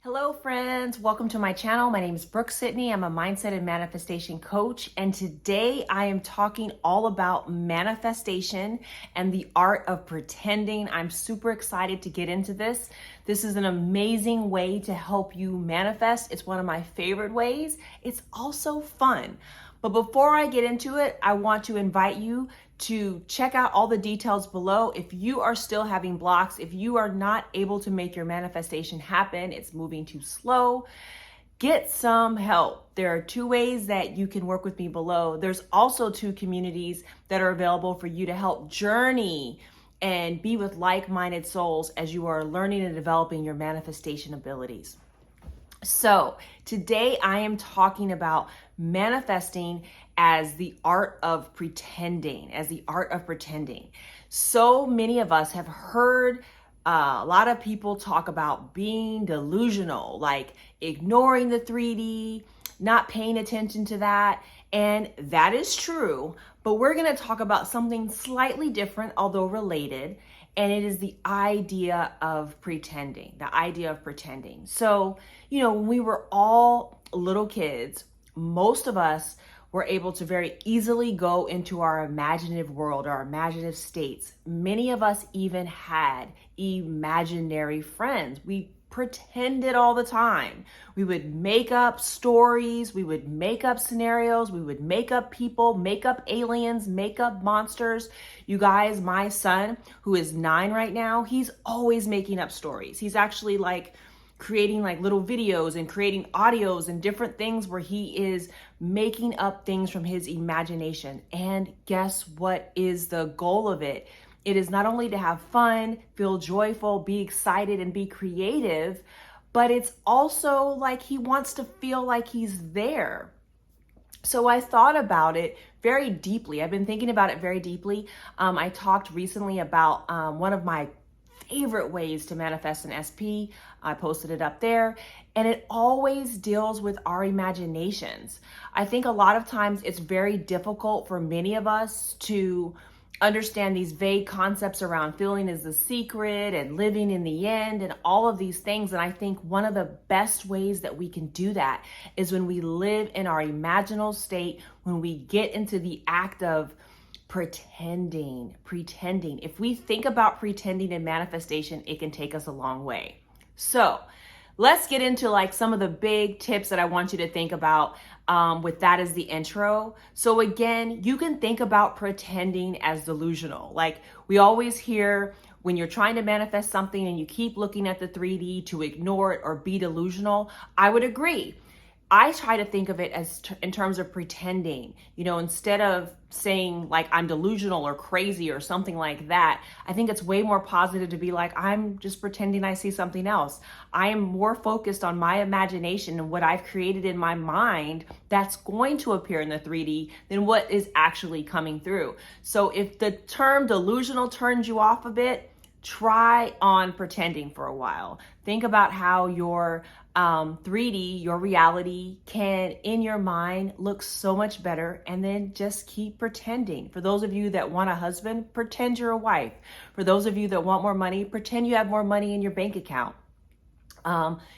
Hello friends, welcome to my channel. My name is Brooke-Sidney. I'm a mindset and manifestation coach, and today I am talking all about manifestation and the art of pretending. I'm super excited to get into this. This is an amazing way to help you manifest. It's one of my favorite ways. It's also fun. But before I get into it, I want to invite you to check out all the details below. If you are still having blocks, if you are not able to make your manifestation happen, it's moving too slow, get some help. There are 2 ways that you can work with me below. There's also 2 communities that are available for you to help journey and be with like-minded souls as you are learning and developing your manifestation abilities. So today I am talking about manifesting as the art of pretending, So many of us have heard a lot of people talk about being delusional, like ignoring the 3D, not paying attention to that. And that is true, but we're going to talk about something slightly different, although related. And it is the idea of pretending, So, when we were all little kids, most of us were able to very easily go into our imaginative world, our imaginative states. Many of us even had imaginary friends. We pretended all the time. We would make up stories, we would make up scenarios, we would make up people, make up aliens, make up monsters. You guys, my son, who is 9 right now, he's always making up stories. He's actually creating little videos and creating audios and different things where he is making up things from his imagination. And guess what is the goal of it? It is not only to have fun, feel joyful, be excited, and be creative, but it's also like he wants to feel like he's there. So I thought about it very deeply. I've been thinking about it very deeply. I talked recently about one of my favorite ways to manifest an SP. I posted it up there, and it always deals with our imaginations. I think a lot of times it's very difficult for many of us to understand these vague concepts around feeling is the secret and living in the end and all of these things. And I think one of the best ways that we can do that is when we live in our imaginal state, when we get into the act of pretending. If we think about pretending and manifestation, it can take us a long way. So let's get into some of the big tips that I want you to think about with that as the intro. So again, you can think about pretending as delusional. We always hear when you're trying to manifest something and you keep looking at the 3D to ignore it or be delusional. I would agree. I try to think of it as in terms of pretending, instead of saying I'm delusional or crazy or something like that. I think it's way more positive to be I'm just pretending I see something else. I am more focused on my imagination and what I've created in my mind that's going to appear in the 3D than what is actually coming through. So if the term delusional turns you off a bit, try on pretending for a while. Think about how your 3D, your reality can, in your mind, look so much better, and then just keep pretending. For those of you that want a husband, pretend you're a wife. For those of you that want more money, pretend you have more money in your bank account.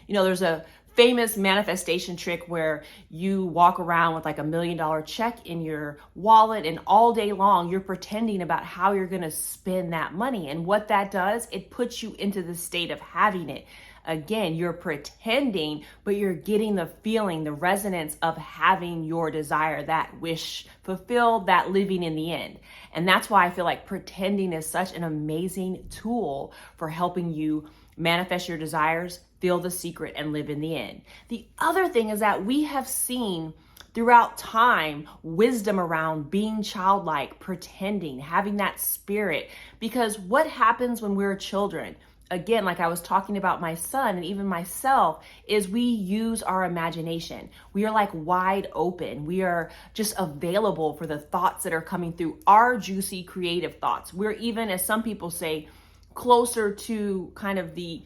There's a famous manifestation trick where you walk around with $1 million check in your wallet, and all day long you're pretending about how you're going to spend that money. And what that does, it puts you into the state of having it. Again, you're pretending, but you're getting the feeling, the resonance of having your desire, that wish fulfilled, that living in the end. And that's why I feel like pretending is such an amazing tool for helping you manifest your desires, feel the secret, and live in the end. The other thing is that we have seen throughout time wisdom around being childlike, pretending, having that spirit. Because what happens when we're children? Again, like I was talking about my son and even myself, is we use our imagination. We are wide open. We are just available for the thoughts that are coming through, our juicy creative thoughts. We're even, as some people say, closer to kind of the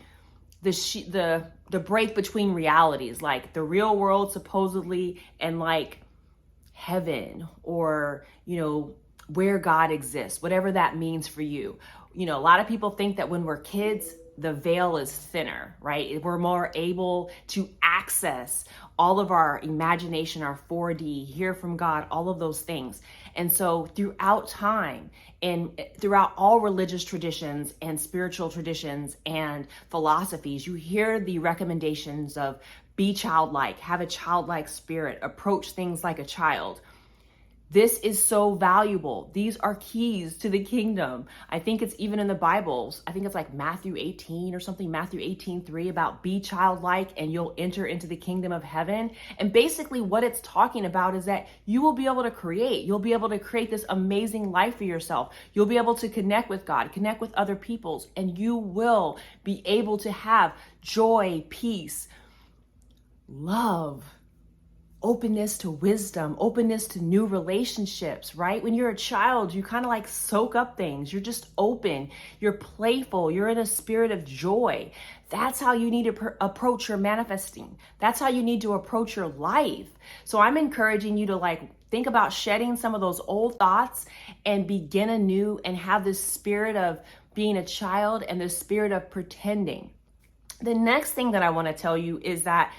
break between realities, like the real world supposedly and heaven, or where God exists, whatever that means for you. A lot of people think that when we're kids, the veil is thinner, right? We're more able to access all of our imagination, our 4D, hear from God, all of those things. And so throughout time and throughout all religious traditions and spiritual traditions and philosophies, you hear the recommendations of be childlike, have a childlike spirit, approach things like a child. This is so valuable. These are keys to the kingdom. I think it's even in the Bibles. I think it's like Matthew 18 or something, Matthew 18:3, about be childlike and you'll enter into the kingdom of heaven. And basically what it's talking about is that you will be able to create. You'll be able to create this amazing life for yourself. You'll be able to connect with God, connect with other peoples, and you will be able to have joy, peace, love, openness to wisdom, openness to new relationships, right? When you're a child, you kind of like soak up things. You're just open. You're playful. You're in a spirit of joy. That's how you need to approach your manifesting. That's how you need to approach your life. So I'm encouraging you to like think about shedding some of those old thoughts and begin anew and have this spirit of being a child and the spirit of pretending. The next thing that I want to tell you is that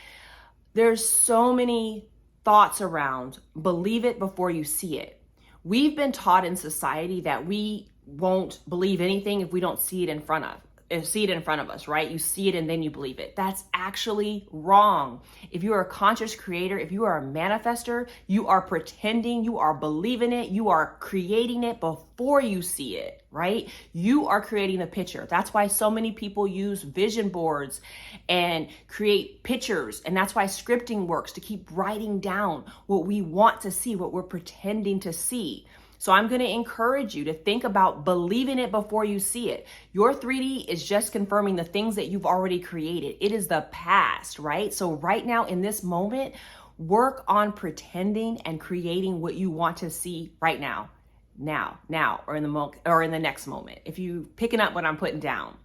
there's so many thoughts around believe it before you see it. We've been taught in society that we won't believe anything if we don't see it in front of us, right? You see it and then you believe it. That's actually wrong. If you are a conscious creator, if you are a manifester, you are pretending, you are believing it, you are creating it before you see it, right? You are creating the picture. That's why so many people use vision boards and create pictures. And that's why scripting works, to keep writing down what we want to see, what we're pretending to see. So I'm going to encourage you to think about believing it before you see it. Your 3D is just confirming the things that you've already created. It is the past, right? So right now in this moment, work on pretending and creating what you want to see right now, or in the next moment. If you picking up what I'm putting down,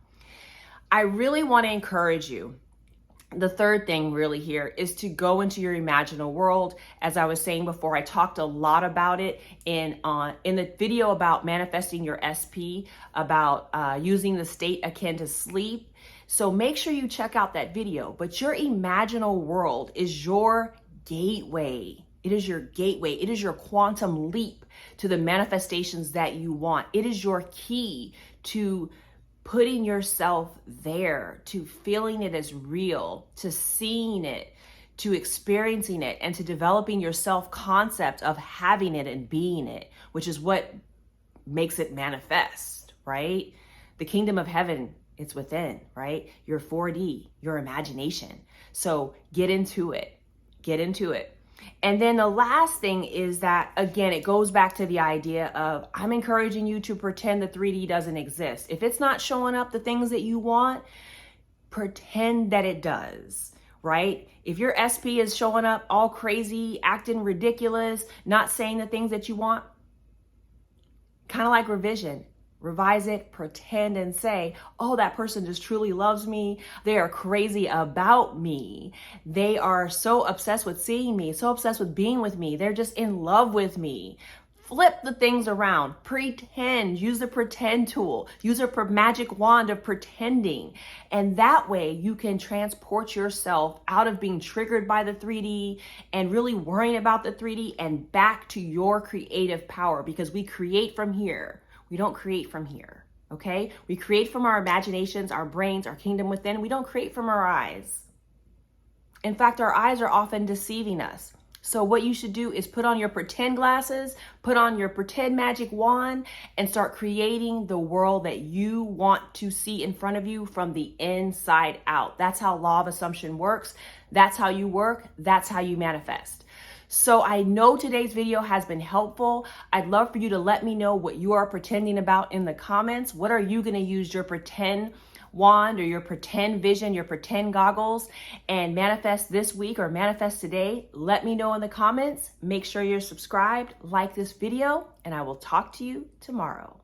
I really want to encourage you. The third thing really here is to go into your imaginal world. As I was saying before, I talked a lot about it in the video about manifesting your SP, about using the state akin to sleep. So make sure you check out that video. But your imaginal world is your gateway. It is your gateway. It is your quantum leap to the manifestations that you want. It is your key to putting yourself there, to feeling it as real, to seeing it, to experiencing it, and to developing your self-concept of having it and being it, which is what makes it manifest, right? The kingdom of heaven, it's within, right? Your 4D, your imagination. So get into it. Get into it. And then the last thing is that, again, it goes back to the idea of I'm encouraging you to pretend the 3D doesn't exist. If it's not showing up the things that you want, pretend that it does, right? If your SP is showing up all crazy, acting ridiculous, not saying the things that you want, kind of like revision. Revise it, pretend, and say, oh, that person just truly loves me. They are crazy about me. They are so obsessed with seeing me, so obsessed with being with me. They're just in love with me. Flip the things around. Pretend. Use the pretend tool. Use a magic wand of pretending. And that way you can transport yourself out of being triggered by the 3D and really worrying about the 3D and back to your creative power, because we create from here. We don't create from here, okay? We create from our imaginations, our brains, our kingdom within. We don't create from our eyes. In fact, our eyes are often deceiving us. So what you should do is put on your pretend glasses, put on your pretend magic wand, and start creating the world that you want to see in front of you from the inside out. That's how law of assumption works. That's how you work. That's how you manifest. So I know today's video has been helpful. I'd love for you to let me know what you are pretending about in the comments. What are you going to use your pretend wand or your pretend vision, your pretend goggles, and manifest this week or manifest today? Let me know in the comments. Make sure you're subscribed, like this video, and I will talk to you tomorrow.